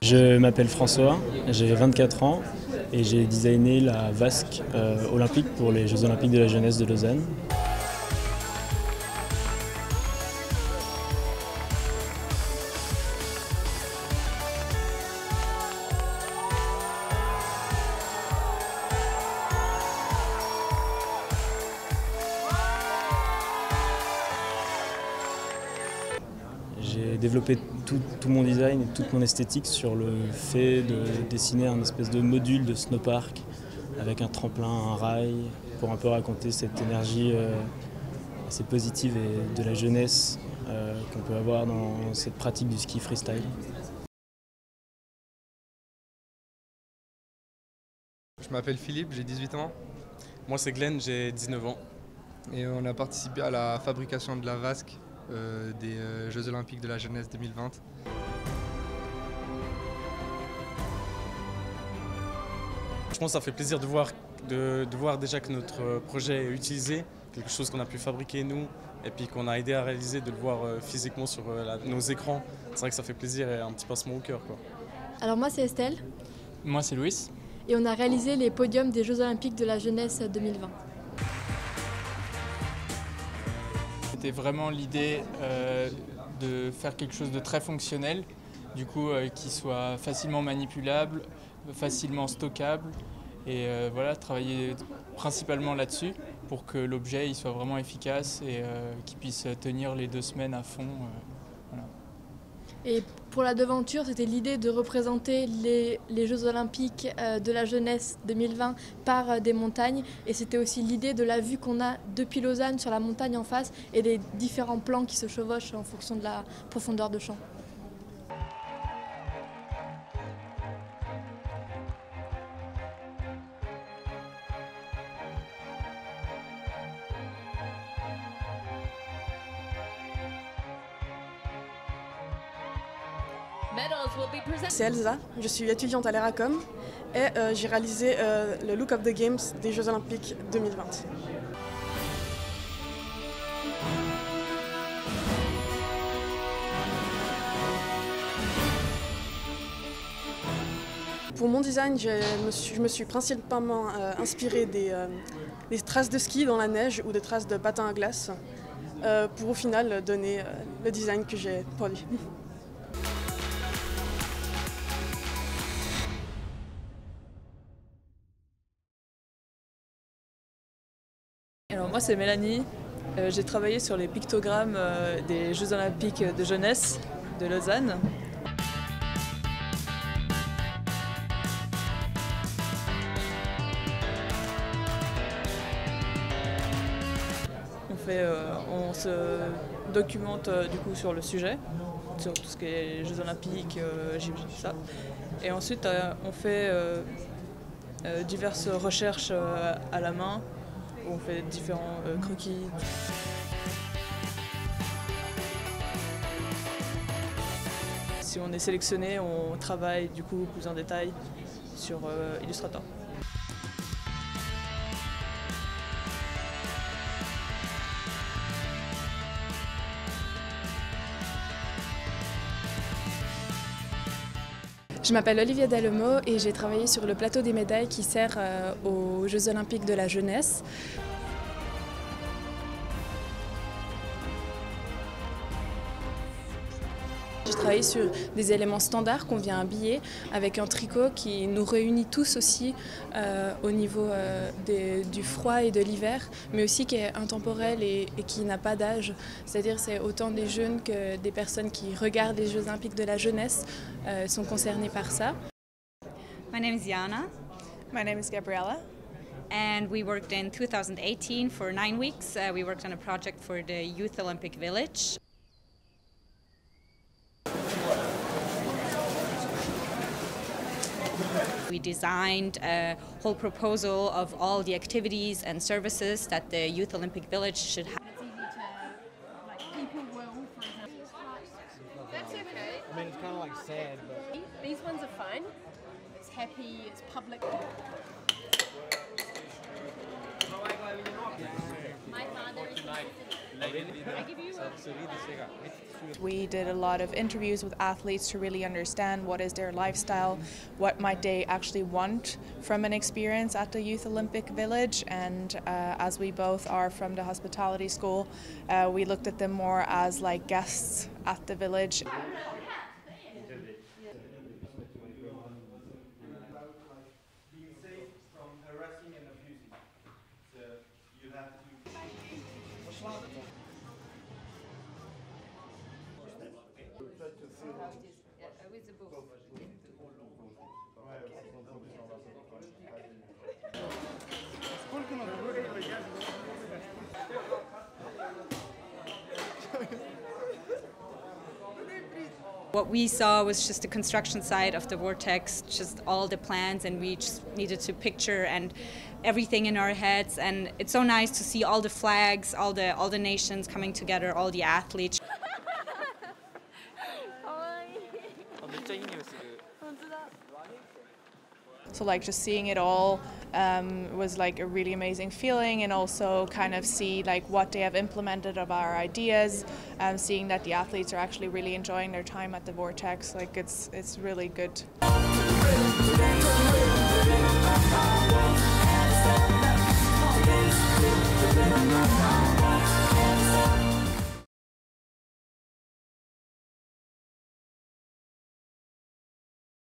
Je m'appelle François, j'ai 24 ans et j'ai designé la vasque olympique pour les Jeux olympiques de la jeunesse de Lausanne. J'ai développé tout mon design et toute mon esthétique sur le fait de dessiner un espèce de module de snowpark avec un tremplin, un rail, pour un peu raconter cette énergie assez positive et de la jeunesse qu'on peut avoir dans cette pratique du ski freestyle. Je m'appelle Philippe, j'ai 18 ans Moi c'est Glenn, j'ai 19 ans. et on a participé à la fabrication de la vasque des Jeux olympiques de la jeunesse 2020. Je pense que ça fait plaisir de voir déjà que notre projet est utilisé, quelque chose qu'on a pu fabriquer nous et puis qu'on a aidé à réaliser, de le voir physiquement sur nos écrans. C'est vrai que ça fait plaisir et un petit pincement au cœur, quoi. Alors moi c'est Estelle Moi c'est Louis. et on a réalisé les podiums des Jeux olympiques de la jeunesse 2020. C'était vraiment l'idée de faire quelque chose de très fonctionnel, du coup qui soit facilement manipulable, facilement stockable et voilà, travailler principalement là-dessus pour que l'objet il soit vraiment efficace et qu'il puisse tenir les 2 semaines à fond. Voilà. Et pour la devanture, c'était l'idée de représenter les Jeux olympiques de la jeunesse 2020 par des montagnes. Et c'était aussi l'idée de la vue qu'on a depuis Lausanne sur la montagne en face et des différents plans qui se chevauchent en fonction de la profondeur de champ. C'est Elsa, je suis étudiante à l'ERACOM et j'ai réalisé le Look of the Games des Jeux Olympiques 2020. Pour mon design, je me suis principalement inspirée des traces de ski dans la neige ou des traces de patins à glace pour au final donner le design que j'ai produit. Alors moi c'est Mélanie, j'ai travaillé sur les pictogrammes des Jeux olympiques de jeunesse de Lausanne. On se documente du coup sur le sujet, sur tout ce qui est Jeux olympiques, j'imagine ça. Et ensuite on fait diverses recherches à la main. On fait différents croquis. Si on est sélectionné, on travaille du coup plus en détail sur Illustrator. Je m'appelle Olivia Dallemo et j'ai travaillé sur le plateau des médailles qui sert aux Jeux olympiques de la jeunesse. J'ai travaillé sur des éléments standards qu'on vient habiller avec un tricot qui nous réunit tous aussi au niveau du froid et de l'hiver, mais aussi qui est intemporel et qui n'a pas d'âge. C'est-à-dire c'est autant des jeunes que des personnes qui regardent les Jeux olympiques de la jeunesse sont concernées par ça. My name is Jana. My name is Gabriella. And we worked in 2018 for 9 weeks. We worked on a project for the Youth Olympic Village. We designed a whole proposal of all the activities and services that the Youth Olympic Village should have. That's okay. I mean, it's kind of like sad, but... These ones are fine. It's happy, it's public. My father is We did a lot of interviews with athletes to really understand what is their lifestyle, what might they actually want from an experience at the Youth Olympic Village, and as we both are from the hospitality school, we looked at them more as like guests at the village. What we saw was just the construction side of the Vortex, just all the plans, and we just needed to picture and everything in our heads. And it's so nice to see all the flags, all the nations coming together, all the athletes. So like just seeing it all was like a really amazing feeling, and also kind of see like what they have implemented of our ideas, seeing that the athletes are actually really enjoying their time at the Vortex. Like it's really good.